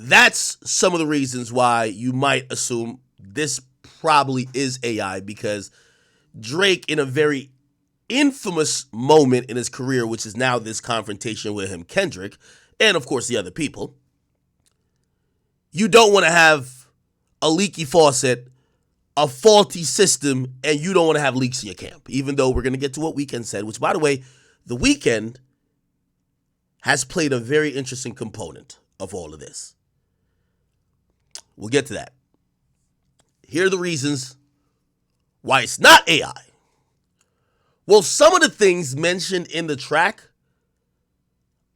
that's some of the reasons why you might assume this probably is AI, because Drake, in a very infamous moment in his career, which is now this confrontation with him, Kendrick, and of course the other people, you don't want to have a leaky faucet, a faulty system, and you don't want to have leaks in your camp, even though we're going to get to what Weeknd said, which, by the way, the Weeknd has played a very interesting component of all of this. We'll get to that. Here are the reasons why it's not AI. Well, some of the things mentioned in the track,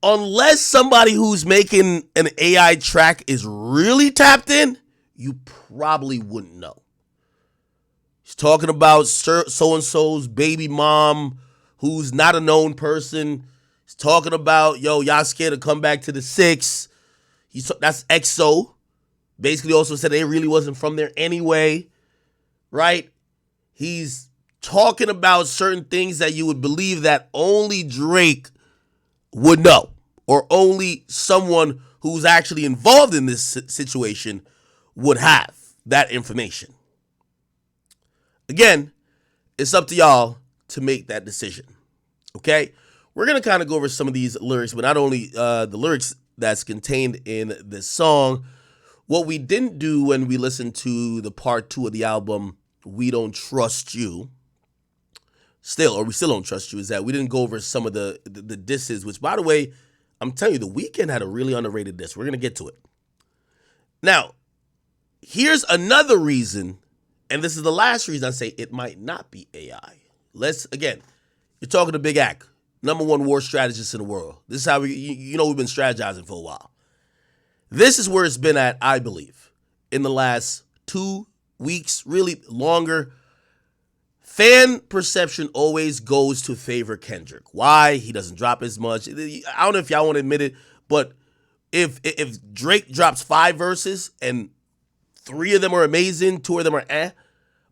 unless somebody who's making an AI track is really tapped in, you probably wouldn't know. He's talking about so-and-so's baby mom who's not a known person. He's talking about, y'all scared to come back to the 6. That's EXO. Basically also said they really wasn't from there anyway, right? He's talking about certain things that you would believe that only Drake would know, or only someone who's actually involved in this situation would have that information. Again, it's up to y'all to make that decision, okay? We're going to kind of go over some of these lyrics, but not only the lyrics that's contained in this song. What we didn't do when we listened to the part 2 of the album, We Don't Trust You, we still don't trust you, is that we didn't go over some of the disses, which, by the way, I'm telling you, the Weeknd had a really underrated diss. We're going to get to it. Now, here's another reason, and this is the last reason I say it might not be AI. Again, you're talking to Big Ak, #1 war strategist in the world. This is how we've been strategizing for a while. This is where it's been at, I believe, in the last 2 weeks, really longer. Fan perception always goes to favor Kendrick. Why? He doesn't drop as much. I don't know if y'all want to admit it, but if Drake drops 5 verses and 3 of them are amazing, 2 of them are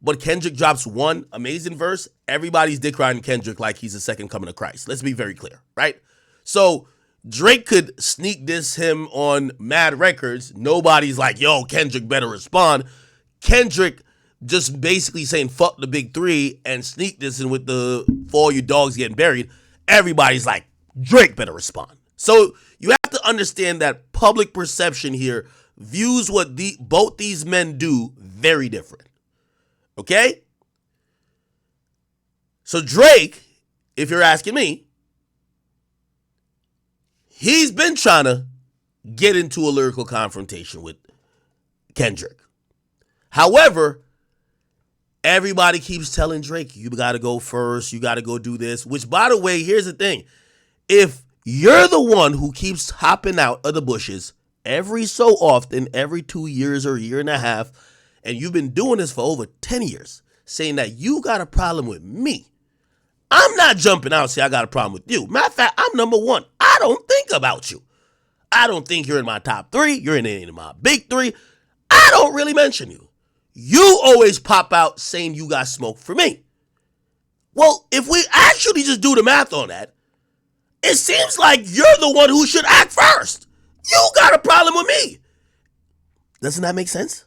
but Kendrick drops 1 amazing verse, everybody's dick riding Kendrick like he's the second coming of Christ. Let's be very clear, right? So Drake could sneak diss him on Mad Records. Nobody's like, Kendrick better respond. Kendrick just basically saying fuck the big 3 and sneak dissing with the For All You Dogs Getting Buried. Everybody's like, Drake better respond. So you have to understand that public perception here views what both these men do very different. Okay? So Drake, if you're asking me, he's been trying to get into a lyrical confrontation with Kendrick. However, everybody keeps telling Drake, you got to go first, you got to go do this, which, by the way, here's the thing. If you're the one who keeps hopping out of the bushes every so often, every 2 years or a year and a half, and you've been doing this for over 10 years, saying that you got a problem with me, I'm not jumping out and saying I got a problem with you. Matter of fact, I'm #1. I don't think about you. I don't think you're in my top 3. You're in any of my big 3. I don't really mention you. You always pop out saying you got smoke for me. Well, if we actually just do the math on that, it seems like you're the one who should act first. You got a problem with me. Doesn't that make sense?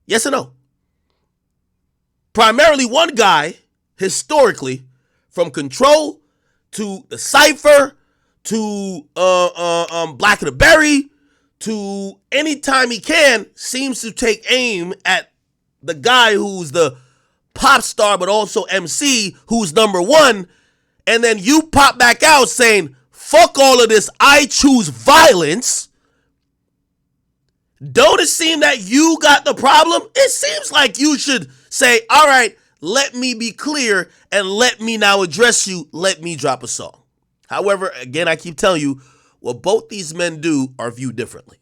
Yes or no? Primarily one guy, historically, from Control to the Cypher to Black and the Berry to anytime he can, seems to take aim at the guy who's the pop star but also MC, who's #1, and then you pop back out saying, fuck all of this, I choose violence. Don't it seem that you got the problem? It seems like you should say, all right, let me be clear and let me now address you. Let me drop a song. However, again, I keep telling you, what both these men do are viewed differently.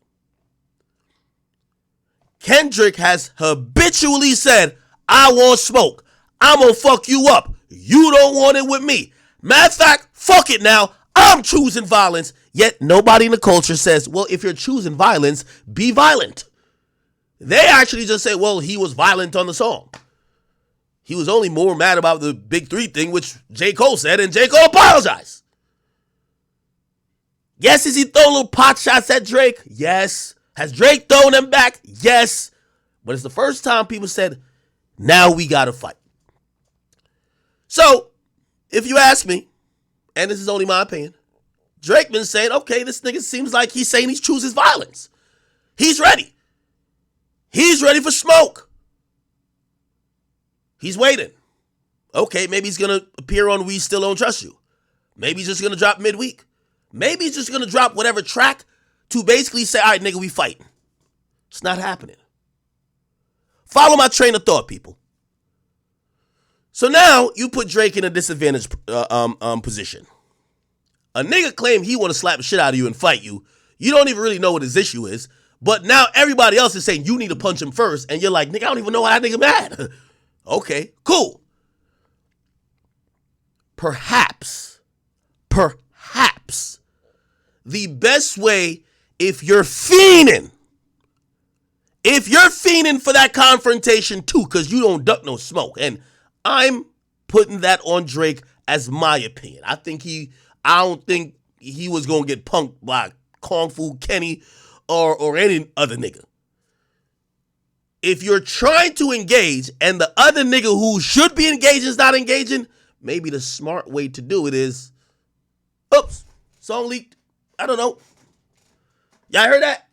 Kendrick has habitually said, I want smoke. I'm going to fuck you up. You don't want it with me. Matter of fact, fuck it now. I'm choosing violence. Yet nobody in the culture says, well, if you're choosing violence, be violent. They actually just say, well, he was violent on the song. He was only more mad about the big 3 thing, which J. Cole said, and J. Cole apologized. Yes, is he throwing little pot shots at Drake? Yes. Has Drake thrown them back? Yes. But it's the first time people said, now we got to fight. So, if you ask me, and this is only my opinion, Drake been saying, okay, this nigga seems like he's saying he chooses violence. He's ready. He's ready for smoke. He's waiting. Okay, maybe he's going to appear on We Still Don't Trust You. Maybe he's just going to drop midweek. Maybe he's just going to drop whatever track to basically say, all right, nigga, we fighting. It's not happening. Follow my train of thought, people. So now you put Drake in a disadvantaged position. A nigga claim he want to slap the shit out of you and fight you. You don't even really know what his issue is. But now everybody else is saying you need to punch him first. And you're like, nigga, I don't even know why that nigga mad. Okay, cool. Perhaps, the best way, if you're fiending for that confrontation too, because you don't duck no smoke, and I'm putting that on Drake as my opinion. I don't think he was going to get punked by Kung Fu Kenny or any other nigga. If you're trying to engage and the other nigga who should be engaging is not engaging, maybe the smart way to do it is, oops, song leaked. I don't know. Y'all heard that?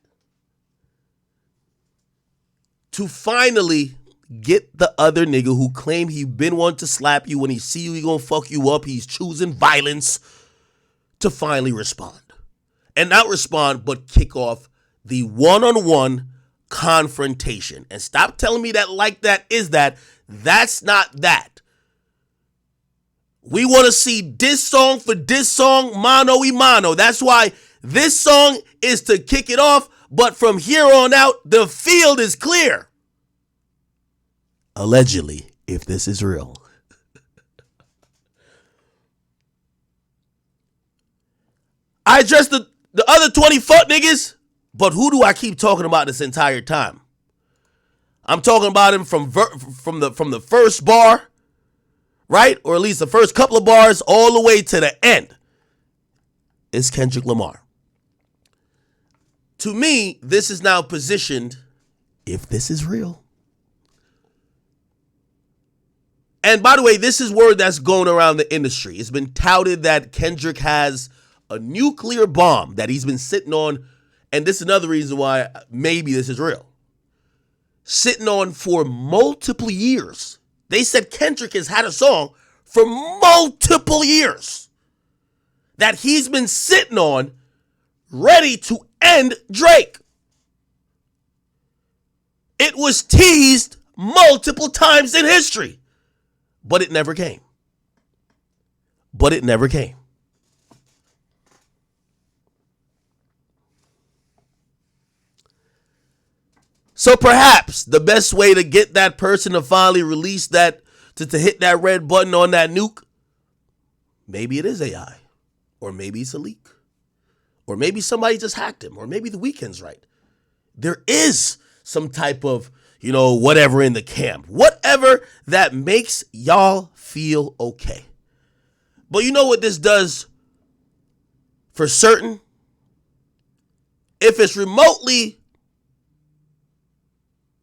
To finally get the other nigga who claimed he been wanting to slap you, when he see you, he gonna fuck you up, he's choosing violence, to finally respond. And not respond, but kick off the one-on-one confrontation. And stop telling me that like that is that. That's not that. We want to see diss song for diss song, mano y mano. That's why this song is to kick it off, but from here on out, the field is clear. Allegedly, if this is real. I addressed the other 20 fuck niggas, but who do I keep talking about this entire time? I'm talking about him from the first bar, right? Or at least the first couple of bars all the way to the end. It's Kendrick Lamar. To me, this is now positioned, if this is real. And by the way, this is word that's going around the industry. It's been touted that Kendrick has a nuclear bomb that he's been sitting on. And this is another reason why maybe this is real. Sitting on for multiple years. They said Kendrick has had a song for multiple years that he's been sitting on, ready to end Drake. It was teased multiple times in history, but it never came. So perhaps the best way to get that person to finally release that, to hit that red button on that nuke, maybe it is AI, or maybe it's a leak, or maybe somebody just hacked him, or maybe the Weeknd's right. There is some type of, whatever in the camp, whatever that makes y'all feel okay. But you know what this does for certain? If it's remotely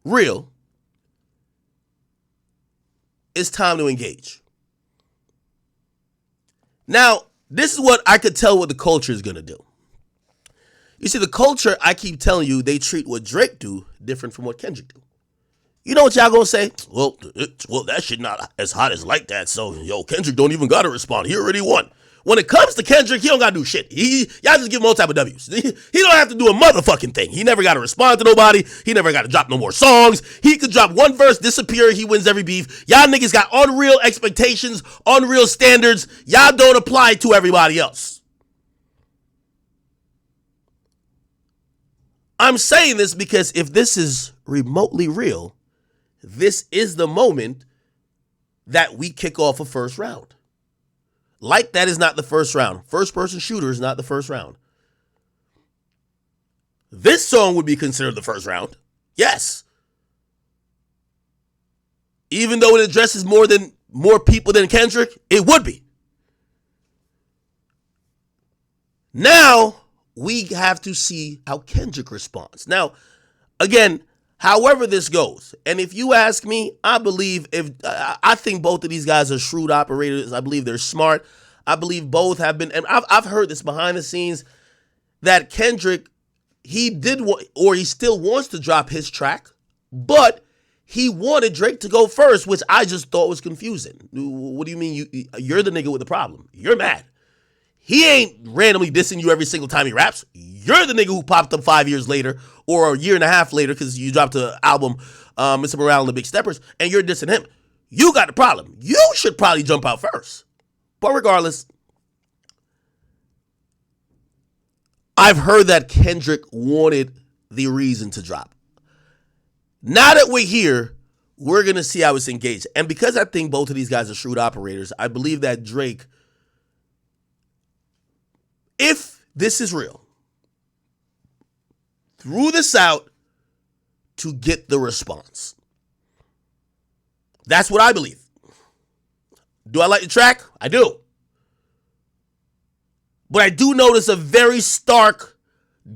real, it's time to engage. Now, this is what I could tell what the culture is going to do. You see, the culture, I keep telling you, they treat what Drake do different from what Kendrick do. You know what y'all gonna say? Well, that shit not as hot as like that, so, Kendrick don't even gotta respond. He already won. When it comes to Kendrick, he don't gotta do shit. Y'all just give him all type of W's. He don't have to do a motherfucking thing. He never gotta respond to nobody. He never gotta drop no more songs. He could drop one verse, disappear, he wins every beef. Y'all niggas got unreal expectations, unreal standards. Y'all don't apply to everybody else. I'm saying this because if this is remotely real, this is the moment that we kick off a first round. Like that is not the first round. First person shooter is not the first round. This song would be considered the first round. Yes. Even though it addresses more people than Kendrick, it would be. Now, we have to see how Kendrick responds. Now, again, however this goes, and if you ask me, I think both of these guys are shrewd operators. I believe they're smart. I believe both have been, and I've heard this behind the scenes, that Kendrick, he still wants to drop his track, but he wanted Drake to go first, which I just thought was confusing. What do you mean you're the nigga with the problem? You're mad. He ain't randomly dissing you every single time he raps. You're the nigga who popped up 5 years later or a year and a half later because you dropped an album, Mr. Morale and the Big Steppers, and you're dissing him. You got the problem. You should probably jump out first. But regardless, I've heard that Kendrick wanted the reason to drop. Now that we're here, we're going to see how it's engaged. And because I think both of these guys are shrewd operators, I believe that Drake, if this is real, threw this out to get the response. That's what I believe. Do I like the track? I do. But I do notice a very stark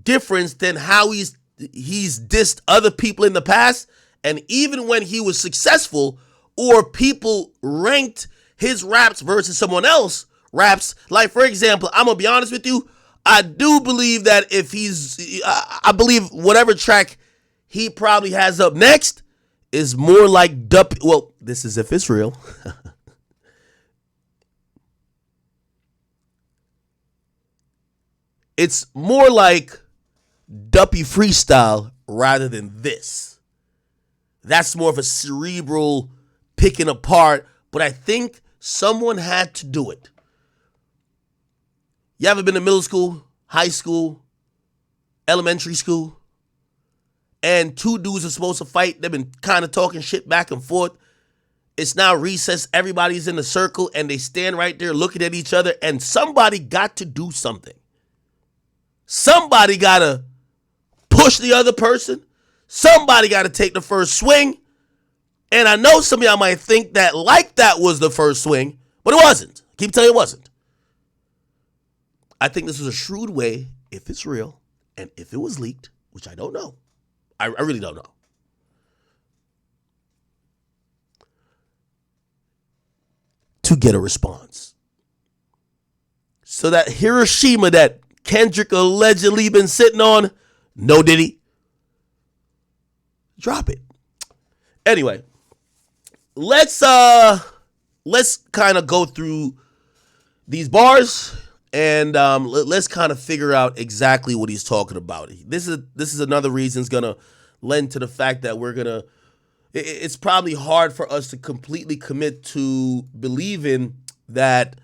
difference than how he's dissed other people in the past. And even when he was successful or people ranked his raps versus someone else raps, like for example, I'm going to be honest with you, I do believe that I believe whatever track he probably has up next is more like well, this is if it's real. It's more like Duppy freestyle rather than this. That's more of a cerebral picking apart, but I think someone had to do it. You ever been to middle school, high school, elementary school, and two dudes are supposed to fight? They've been kind of talking shit back and forth. It's now recess. Everybody's in a circle, and they stand right there looking at each other, and somebody got to do something. Somebody got to push the other person. Somebody got to take the first swing. And I know some of y'all might think that was the first swing, but it wasn't. I keep telling you it wasn't. I think this was a shrewd way, if it's real, and if it was leaked, which I don't know. I really don't know. To get a response. So that Hiroshima that Kendrick allegedly been sitting on, no diddy. Drop it. Anyway, let's kind of go through these bars and let's kind of figure out exactly what he's talking about. This is another reason it's gonna lend to the fact that it's probably hard for us to completely commit to believing that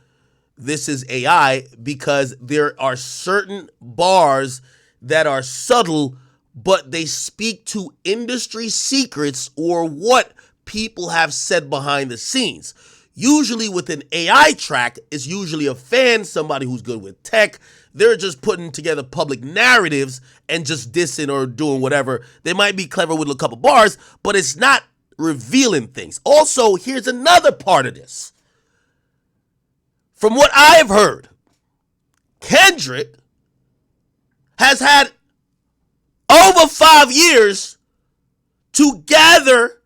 this is AI, because there are certain bars that are subtle, but they speak to industry secrets or what people have said behind the scenes. Usually with an AI track, it's usually a fan, somebody who's good with tech. They're just putting together public narratives and just dissing or doing whatever. They might be clever with a couple bars, but it's not revealing things. Also, here's another part of this. From what I've heard, Kendrick has had over 5 years to gather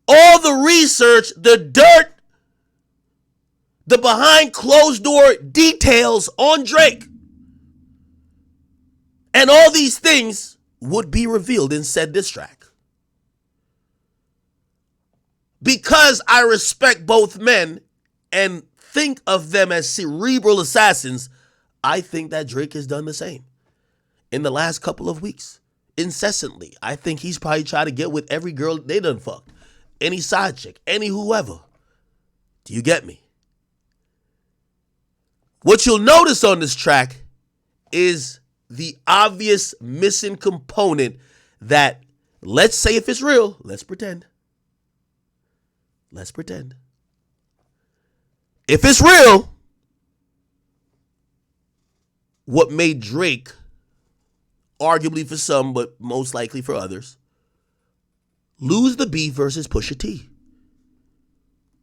all the research, the dirt, the behind closed door details on Drake. And all these things would be revealed in said diss track. Because I respect both men and think of them as cerebral assassins, I think that Drake has done the same in the last couple of weeks. Incessantly. I think he's probably trying to get with every girl they done fucked. Any side chick, any whoever. Do you get me? What you'll notice on this track is the obvious missing component that, let's say if it's real, let's pretend. Let's pretend. If it's real, what made Drake, arguably for some, but most likely for others, lose the beef versus Pusha T?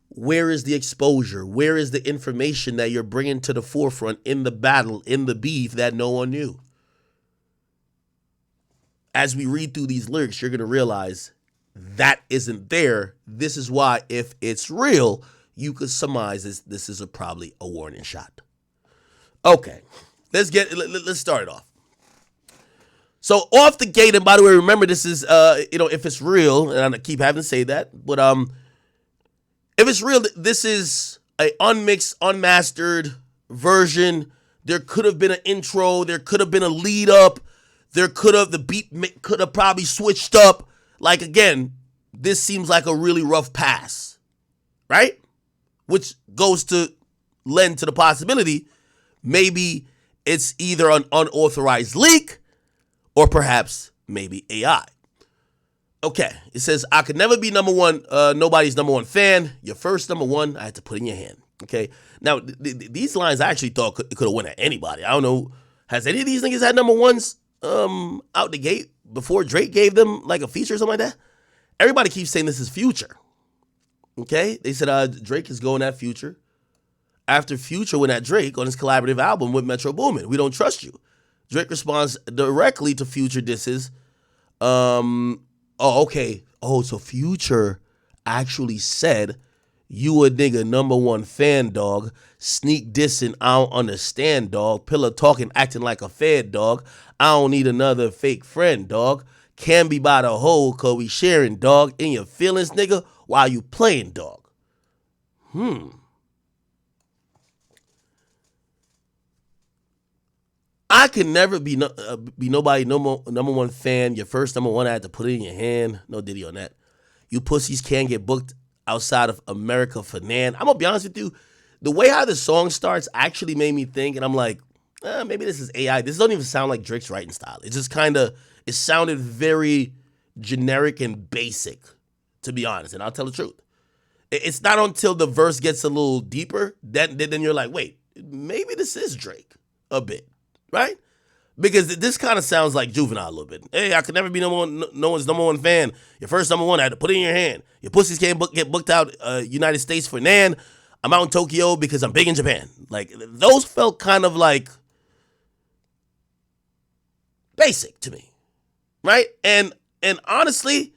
Where is the exposure? Where is the information that you're bringing to the forefront in the battle, in the beef that no one knew? as we read through these lyrics, you're going to realize that isn't there. This is why, if it's real, you could surmise this is probably a warning shot. Okay, let's start it off. So off the gate, and by the way, remember this is if it's real, and I keep having to say that, but if it's real, this is a unmixed, unmastered version. There could have been an intro, there could have been a lead up, the beat could have probably switched up. Like, again, this seems like a really rough pass, right? Which goes to lend to the possibility maybe it's either an unauthorized leak or perhaps maybe AI. Okay, it says, I could never be number one, nobody's number one fan. Your first number one, I had to put in your hand. Okay, now these lines I actually thought could have went at anybody. I don't know, has any of these niggas had number ones out the gate before Drake gave them like a feature or something like that? Everybody keeps saying this is Future. Okay, they said Drake is going at Future after Future went at Drake on his collaborative album with Metro Boomin. We don't trust you. Drake responds directly to Future disses. So Future actually said, you a nigga number one fan, dog. Sneak dissing, I don't understand, dog. Pillar talking, acting like a fed, dog. I don't need another fake friend, dog. Can be by the hole, cause we sharing, dog. In your feelings, nigga, while you playing, dog. I can never be nobody number one fan. Your first number one, I had to put it in your hand. No Diddy on that. You pussies can't get booked outside of America for Nan. I'm gonna be honest with you. The way how the song starts actually made me think, and I'm like, maybe this is AI. This doesn't even sound like Drake's writing style. It just it sounded very generic and basic, to be honest. And I'll tell the truth. It's not until the verse gets a little deeper that then you're like, wait, maybe this is Drake a bit. Right? Because this kind of sounds like Juvenile a little bit. Hey, I could never be no one's number one fan. Your first number one, I had to put it in your hand. Your pussies can't get booked out United States for Nan. I'm out in Tokyo because I'm big in Japan. Like, those felt kind of like basic to me. Right? And honestly,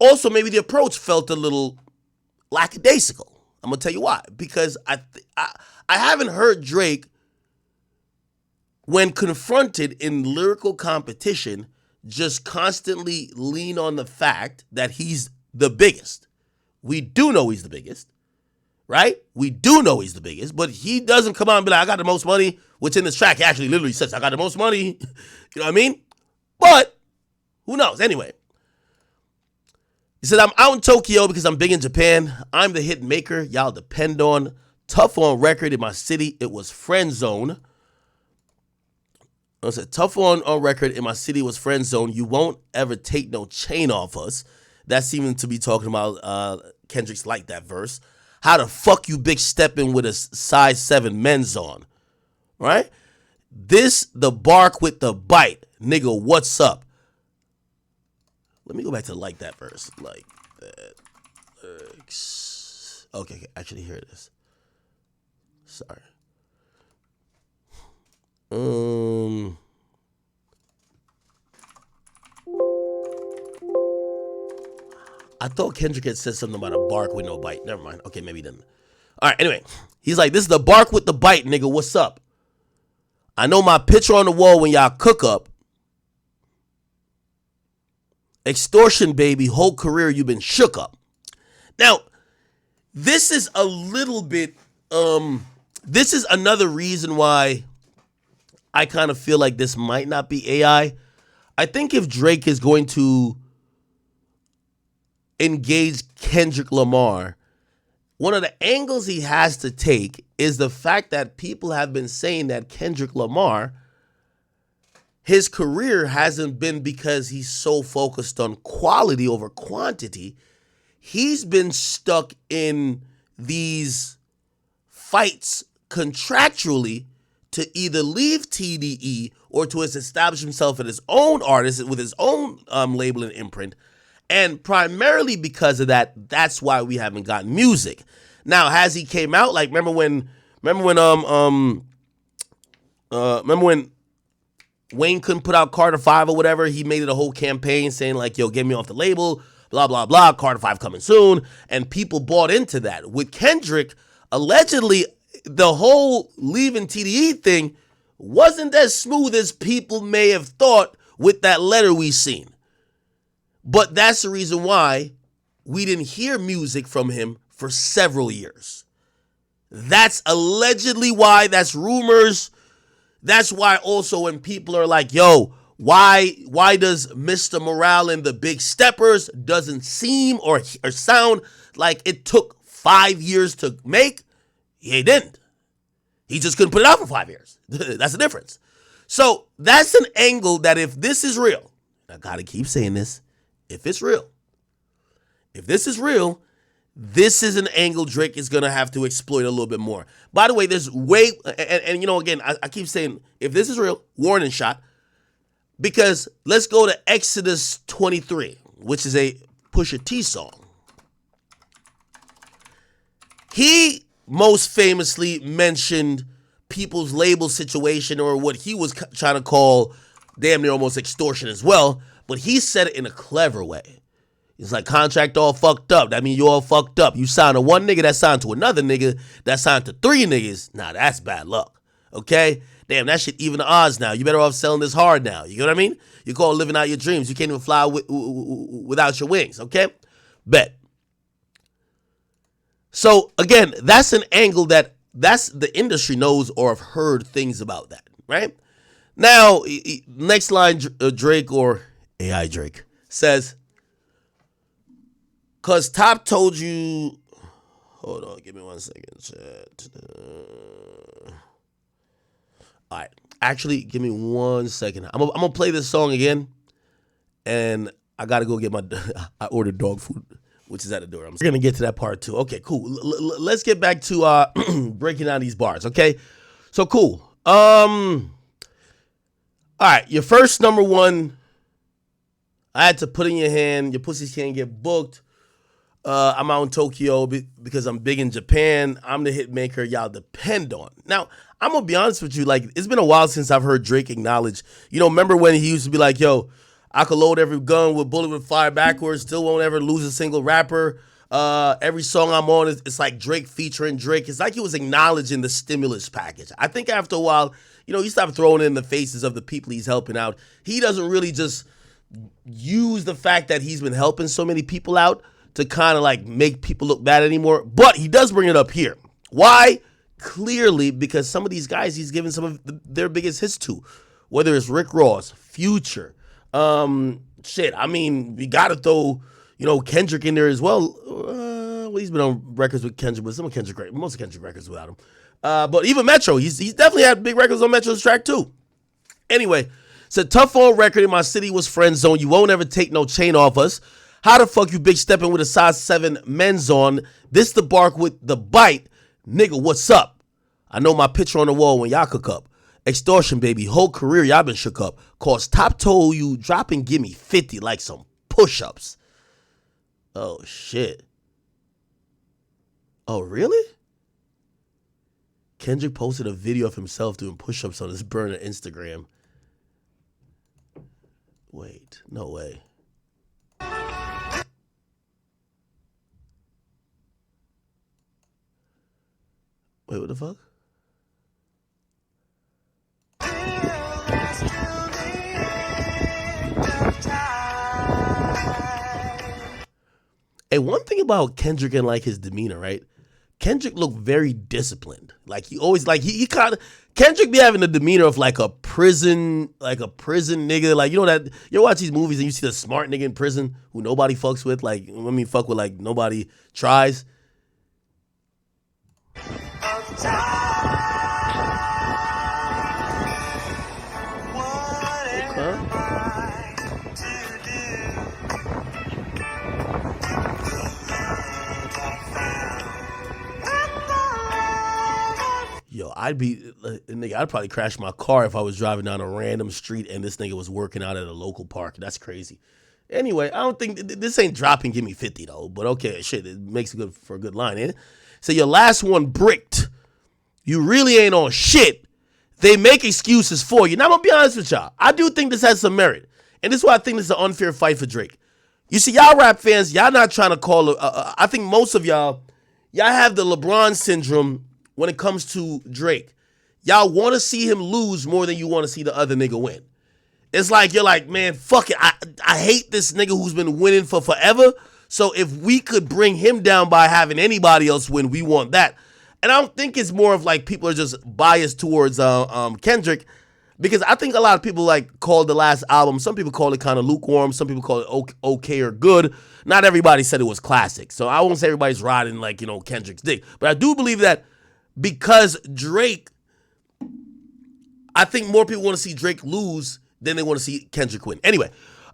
also maybe the approach felt a little lackadaisical. I'm going to tell you why. Because I haven't heard Drake, when confronted in lyrical competition, just constantly lean on the fact that he's the biggest. We do know he's the biggest, right? We do know he's the biggest, but he doesn't come out and be like, I got the most money, which in this track he actually literally says, I got the most money. You know what I mean? But who knows? Anyway, he said, I'm out in Tokyo because I'm big in Japan. I'm the hit maker y'all depend on. Tough on record in my city. It was friend zone. I said, tough on record in my city was friend zone. You won't ever take no chain off us. That seeming to be talking about Kendrick's like that verse. How the fuck you big stepping with a size 7 men's on? Right? This the bark with the bite. Nigga, what's up? Let me go back to like that verse. Like that. Okay, actually here it is. Sorry. I thought Kendrick had said something about a bark with no bite. Never mind. Okay, maybe he didn't. All right, anyway. He's like, this is the bark with the bite, nigga. What's up? I know my picture on the wall when y'all cook up. Extortion, baby. Whole career you been shook up. Now, this is a little bit, this is another reason why I kind of feel like this might not be AI. I think if Drake is going to engage Kendrick Lamar, one of the angles he has to take is the fact that people have been saying that Kendrick Lamar, his career hasn't been because he's so focused on quality over quantity. He's been stuck in these fights contractually to either leave TDE or to establish himself as his own artist with his own label and imprint. And primarily because of that, that's why we haven't gotten music. Now, has he came out? Like, remember when Wayne couldn't put out Carter 5 or whatever, he made it a whole campaign saying like, yo, get me off the label, blah, blah, blah, Carter 5 coming soon. And people bought into that. With Kendrick, allegedly, the whole leaving TDE thing wasn't as smooth as people may have thought with that letter we seen. But that's the reason why we didn't hear music from him for several years. That's allegedly why. That's rumors. That's why also when people are like, yo, why does Mr. Morale and the Big Steppers doesn't seem or sound like it took 5 years to make? He didn't. He just couldn't put it out for 5 years. That's the difference. So that's an angle that if this is real, I gotta keep saying this, if it's real, if this is real, this is an angle Drake is going to have to exploit a little bit more. By the way, there's and you know, again, I keep saying, if this is real, warning shot, because let's go to Exodus 23, which is a Pusha T song. He most famously mentioned people's label situation, or what he was trying to call damn near almost extortion as well, but he said it in a clever way. It's like contract all fucked up. That means you all fucked up. You signed to one nigga that signed to another nigga that signed to three niggas. Nah, that's bad luck. Okay? Damn, that shit even the odds now. You better off selling this hard now. You know what I mean? You call it living out your dreams. You can't even fly without your wings. Okay? Bet. So, again, that's an angle that's the industry knows or have heard things about that. Right? Now, next line, Drake or AI Drake says, because Top told you, hold on, give me 1 second, chat. All right, actually, give me 1 second. I'm gonna play this song again, and I gotta go get I ordered dog food, which is at the door. I'm gonna get to that part too. Okay, cool. Let's get back to breaking down these bars. Okay, so cool. All right, your first number one, I had to put in your hand. Your pussies can't get booked. I'm out in Tokyo because I'm big in Japan. I'm the hit maker y'all depend on. Now, I'm going to be honest with you. Like, it's been a while since I've heard Drake acknowledge. You know, remember when he used to be like, yo, I could load every gun with bullet with fire backwards, still won't ever lose a single rapper. Every song I'm on, it's like Drake featuring Drake. It's like he was acknowledging the stimulus package. I think after a while, you know, he stopped throwing it in the faces of the people he's helping out. He doesn't really just use the fact that he's been helping so many people out to kind of like make people look bad anymore. But he does bring it up here. Why? Clearly, because some of these guys he's given some of their biggest hits to, whether it's Rick Ross, Future, shit. I mean, we got to throw, you know, Kendrick in there as well. Well, he's been on records with Kendrick, but most of Kendrick records without him. But even Metro, he's definitely had big records on Metro's track too. Anyway, it's a tough on record in my city was friend zone. You won't ever take no chain off us. How the fuck you big stepping with a size 7 men's on? This the bark with the bite. Nigga, what's up? I know my picture on the wall when y'all cook up. Extortion, baby. Whole career y'all been shook up. Cause Top told you drop and give me 50 like some push-ups. Oh, shit. Oh, really? Kendrick posted a video of himself doing push-ups on his burner Instagram. Wait, no way. Wait, what the fuck? Hey, one thing about Kendrick and like his demeanor, right? Kendrick looked very disciplined. Like he always like he kind of Kendrick be having the demeanor of like a prison nigga. Like, you know that you watch these movies and you see the smart nigga in prison who nobody fucks with. Like, I mean, fuck with like nobody tries. Yo, I'd probably crash my car if I was driving down a random street and this nigga was working out at a local park. That's crazy. Anyway, I don't think this ain't dropping. Give me 50 though. But okay, shit, it makes it for a good line, ain't it? So your last one bricked. You really ain't on shit. they make excuses for you. Now, I'm going to be honest with y'all. I do think this has some merit. And this is why I think this is an unfair fight for Drake. You see, y'all rap fans, y'all not trying to call I think most of y'all have the LeBron syndrome when it comes to Drake. Y'all want to see him lose more than you want to see the other nigga win. It's like, you're like, man, fuck it. I hate this nigga who's been winning for forever. So if we could bring him down by having anybody else win, we want that. And I don't think it's more of like people are just biased towards Kendrick, because I think a lot of people like called the last album, some people call it kind of lukewarm, some people call it okay or good. Not everybody said it was classic. So I won't say everybody's riding like, Kendrick's dick. But I do believe that because Drake, I think more people want to see Drake lose than they want to see Kendrick win. Anyway,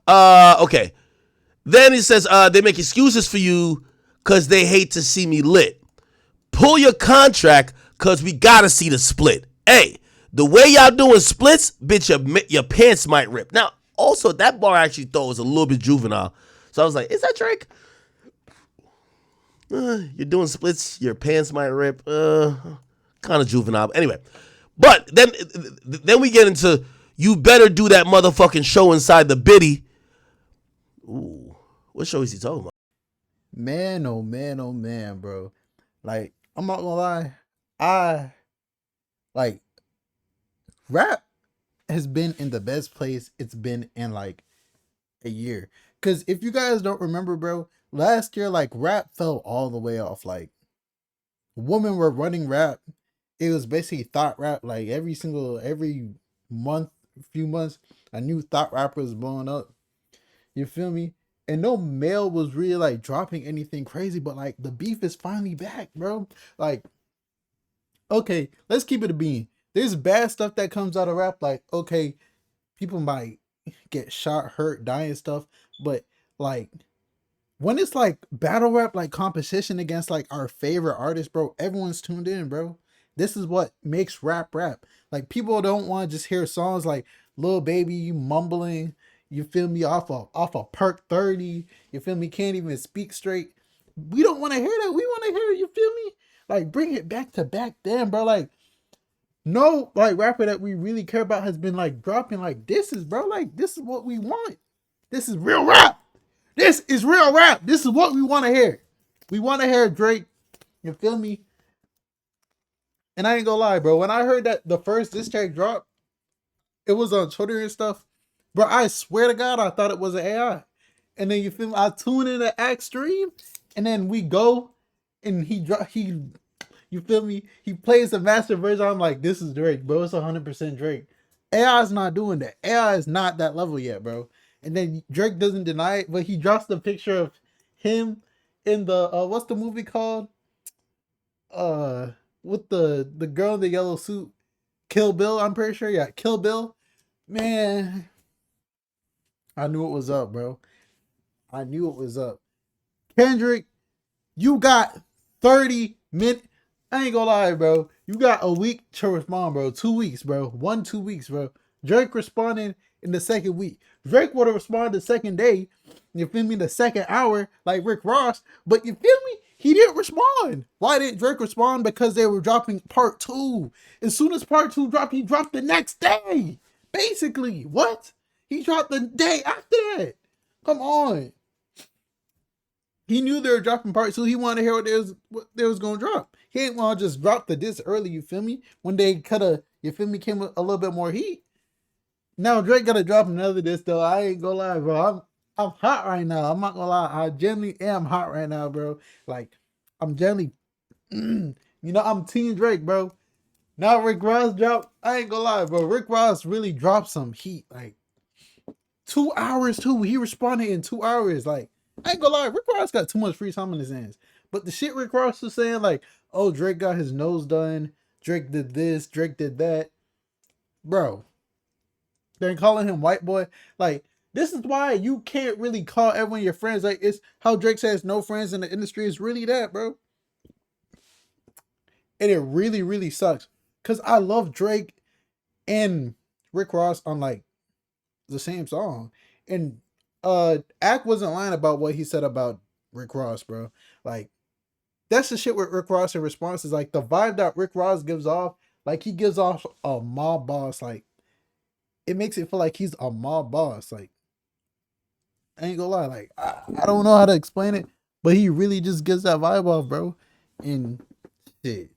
okay. Then he says, they make excuses for you because they hate to see me lit. Pull your contract because we got to see the split. Hey, the way y'all doing splits, bitch, your pants might rip. Now, also, that bar I actually thought was a little bit juvenile. So I was like, is that Drake? You're doing splits, your pants might rip. Kind of juvenile. Anyway, but then we get into, you better do that motherfucking show inside the biddy. Ooh, what show is he talking about? Man, oh man, oh man, bro. Like, I'm not gonna lie. I like rap has been in the best place it's been in like a year. Cause if you guys don't remember, bro, last year like rap fell all the way off. Like, women were running rap. It was basically thought rap. Like every month, few months, a new thought rapper was blowing up. You feel me? And no male was really like dropping anything crazy, but like the beef is finally back, bro. Like, okay, let's keep it a bean. There's bad stuff that comes out of rap. Like, okay, people might get shot, hurt, die, and stuff. But like, when it's like battle rap, like competition against like our favorite artists, bro, everyone's tuned in, bro. This is what makes rap rap. Like, people don't want to just hear songs like Lil Baby mumbling. You feel me, off of Perk 30. You feel me, can't even speak straight. We don't want to hear that. We want to hear, you feel me? Like, bring it back to back then, bro. Like, no like rapper that we really care about has been like dropping like this is, bro. Like, this is what we want. This is real rap. This is real rap. This is what we want to hear. We want to hear Drake. You feel me? And I ain't gonna lie, bro. When I heard that the first diss track drop, it was on Twitter and stuff. Bro, I swear to God, I thought it was an AI. And then you feel me? I tune in the Act stream, and then we go, and you feel me? He plays the master version. I'm like, this is Drake, bro. It's 100% Drake. AI is not doing that. AI is not that level yet, bro. And then Drake doesn't deny it, but he drops the picture of him in the what's the movie called? With the girl in the yellow suit, Kill Bill. I'm pretty sure, yeah, Kill Bill. Man, I knew it was up, bro. I knew it was up. Kendrick, you got 30 minutes. I ain't gonna lie, bro. You got a week to respond, bro. 2 weeks, bro. 2 weeks, bro. Drake responded in the second week. Drake would have responded the second day. You feel me? The second hour, like Rick Ross. But you feel me? He didn't respond. Why didn't Drake respond? Because they were dropping part 2. As soon as part 2 dropped, he dropped the next day. Basically, what? He dropped the day after that. Come on. He knew they were dropping part 2. He wanted to hear what they was gonna drop. He ain't want to just drop the disc early, you feel me? When they could have, you feel me, came a little bit more heat. Now Drake gotta drop another disc though. I ain't gonna lie, bro. I'm hot right now. I'm not gonna lie. I genuinely am hot right now, bro. Like, I'm genuinely, I'm Team Drake, bro. Now Rick Ross dropped. I ain't gonna lie, bro. Rick Ross really dropped some heat. Like, 2 hours too. He responded in 2 hours. Like, I ain't gonna lie, Rick Ross got too much free time in his hands. But the shit Rick Ross was saying, like, oh, Drake got his nose done, Drake did this, Drake did that. Bro, they're calling him white boy. Like, this is why you can't really call everyone your friends. Like, it's how Drake says no friends in the industry is really that, bro. And it really, really sucks. Because I love Drake and Rick Ross on, like, the same song. And Ack wasn't lying about what he said about Rick Ross, bro. Like, that's the shit with Rick Ross in response is like the vibe that Rick Ross gives off. Like he gives off a mob boss. Like it makes it feel like he's a mob boss. Like I ain't gonna lie. Like I don't know how to explain it, but he really just gives that vibe off, bro. And shit,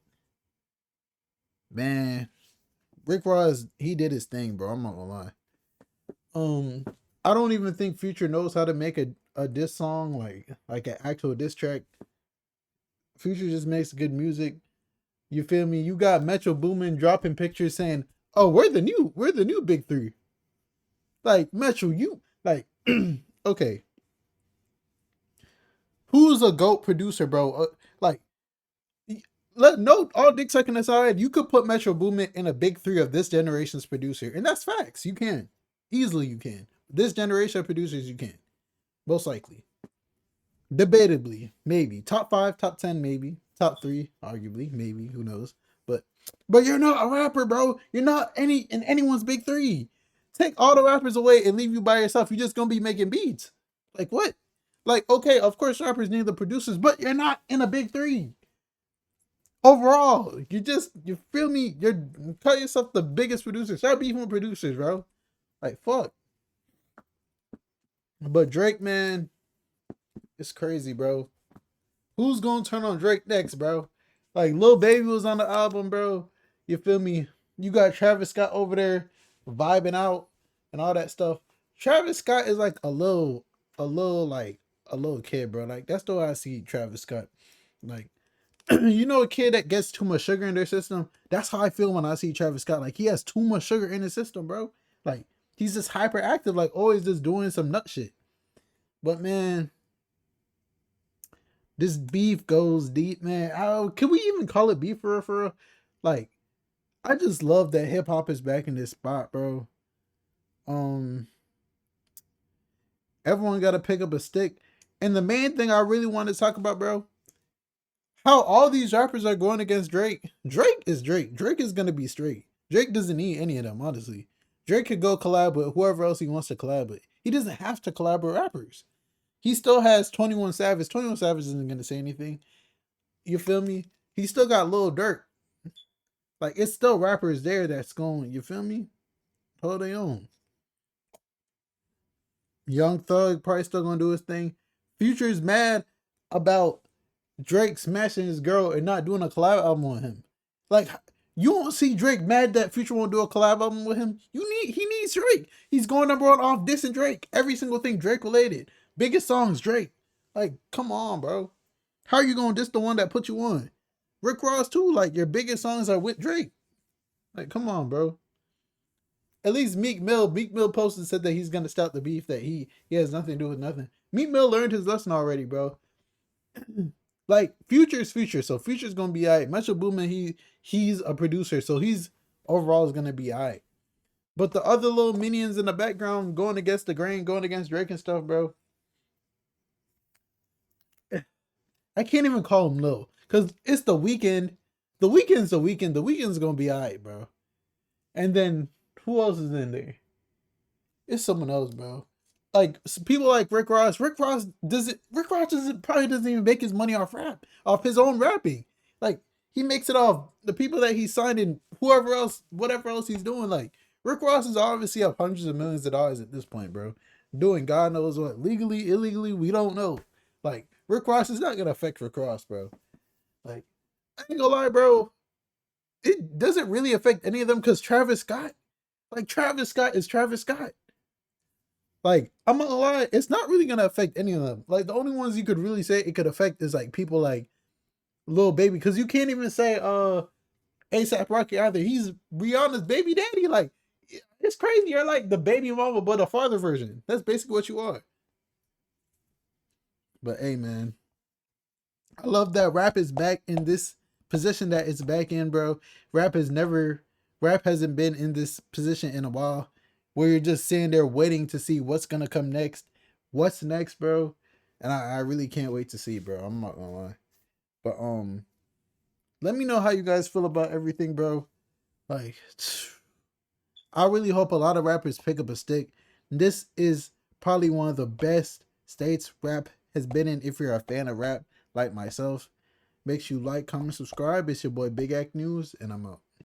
man, Rick Ross, he did his thing, bro. I'm not gonna lie. Um, I don't even think Future knows how to make a diss song like an actual diss track. Future just makes good music. You feel me? You got Metro Boomin dropping pictures saying, "Oh, we're the new big three." Like Metro, you like okay. Who's a GOAT producer, bro? Like let no all dick sucking aside, you could put Metro Boomin in a big three of this generation's producer, and that's facts. You can easily you can this generation of producers you can most likely, debatably maybe top five, top 10, maybe top three, arguably maybe who knows, but you're not a rapper, bro. You're not any in anyone's big three. Take all the rappers away and leave you by yourself. You're just gonna be making beats. Like what? Like okay, of course rappers need the producers, but you're not in a big three. Overall, you feel me? You're call yourself the biggest producer. Start beefing with producers, bro. Like fuck. But Drake, man, it's crazy, bro. Who's gonna turn on Drake next, bro? Like Lil Baby was on the album, bro. You feel me? You got Travis Scott over there vibing out and all that stuff. Travis Scott is like a little kid, bro. Like that's the way I see Travis Scott. Like you know a kid that gets too much sugar in their system? That's how I feel when I see Travis Scott. Like he has too much sugar in his system, bro. Like he's just hyperactive, like always just doing some nut shit. But man, this beef goes deep, man. Can we even call it beef for real, for real? Like, I just love that hip hop is back in this spot, bro. Um, Everyone got to pick up a stick. And the main thing I really want to talk about, bro, how all these rappers are going against Drake. Drake is Drake. Drake is gonna be straight. Drake doesn't need any of them, honestly. Drake could go collab with whoever else he wants to collab with. He doesn't have to collab with rappers. He still has 21 Savage. 21 Savage isn't gonna say anything. You feel me? He still got Lil Durk. Like it's still rappers there that's going. You feel me? Hold their own. Young Thug probably still gonna do his thing. Future's mad about Drake smashing his girl and not doing a collab album with him. Like you won't see Drake mad that Future won't do a collab album with him. He needs Drake. He's going number one off dissing Drake. Every single thing Drake related. Biggest songs Drake. Like come on, bro. How are you gonna diss the one that put you on? Rick Ross too. Like your biggest songs are with Drake. Like come on, bro. At least Meek Mill posted said that he's gonna stop the beef. That he has nothing to do with nothing. Meek Mill learned his lesson already, bro. Like Future's Future, so Future's gonna be alright. Metro Boomin, he's a producer, so he's overall is gonna be alright. But the other little minions in the background going against the grain, going against Drake and stuff, bro. I can't even call him low because it's the weekend. The weekend's the weekend. The weekend's gonna be alright, bro. And then who else is in there? It's someone else, bro. Like people like Rick Ross. Rick Ross doesn't. Rick Ross doesn't even make his money off rap, off his own rapping. Like he makes it off the people that he signed and whoever else, whatever else he's doing. Like Rick Ross is obviously up hundreds of millions of dollars at this point, bro. Doing God knows what, legally, illegally, we don't know. Like Rick Ross is not gonna affect Rick Ross, bro. Like I ain't gonna lie, bro. It doesn't really affect any of them because Travis Scott, like Travis Scott is Travis Scott. Like, I'm not gonna lie, it's not really gonna affect any of them. Like, the only ones you could really say it could affect is like people like Lil Baby, because you can't even say ASAP Rocky either. He's Rihanna's baby daddy. Like, it's crazy. You're like the baby mama, but a father version. That's basically what you are. But hey, man, I love that rap is back in this position that it's back in, bro. Rap hasn't been in this position in a while where you're just sitting there waiting to see what's gonna come next. What's next, bro? And I really can't wait to see, bro. I'm not gonna lie. But let me know how you guys feel about everything, bro. Like I really hope a lot of rappers pick up a stick. This is probably one of the best states rap has been in if you're a fan of rap like myself. Make sure you like, comment, subscribe. It's your boy Big Act News, and I'm out.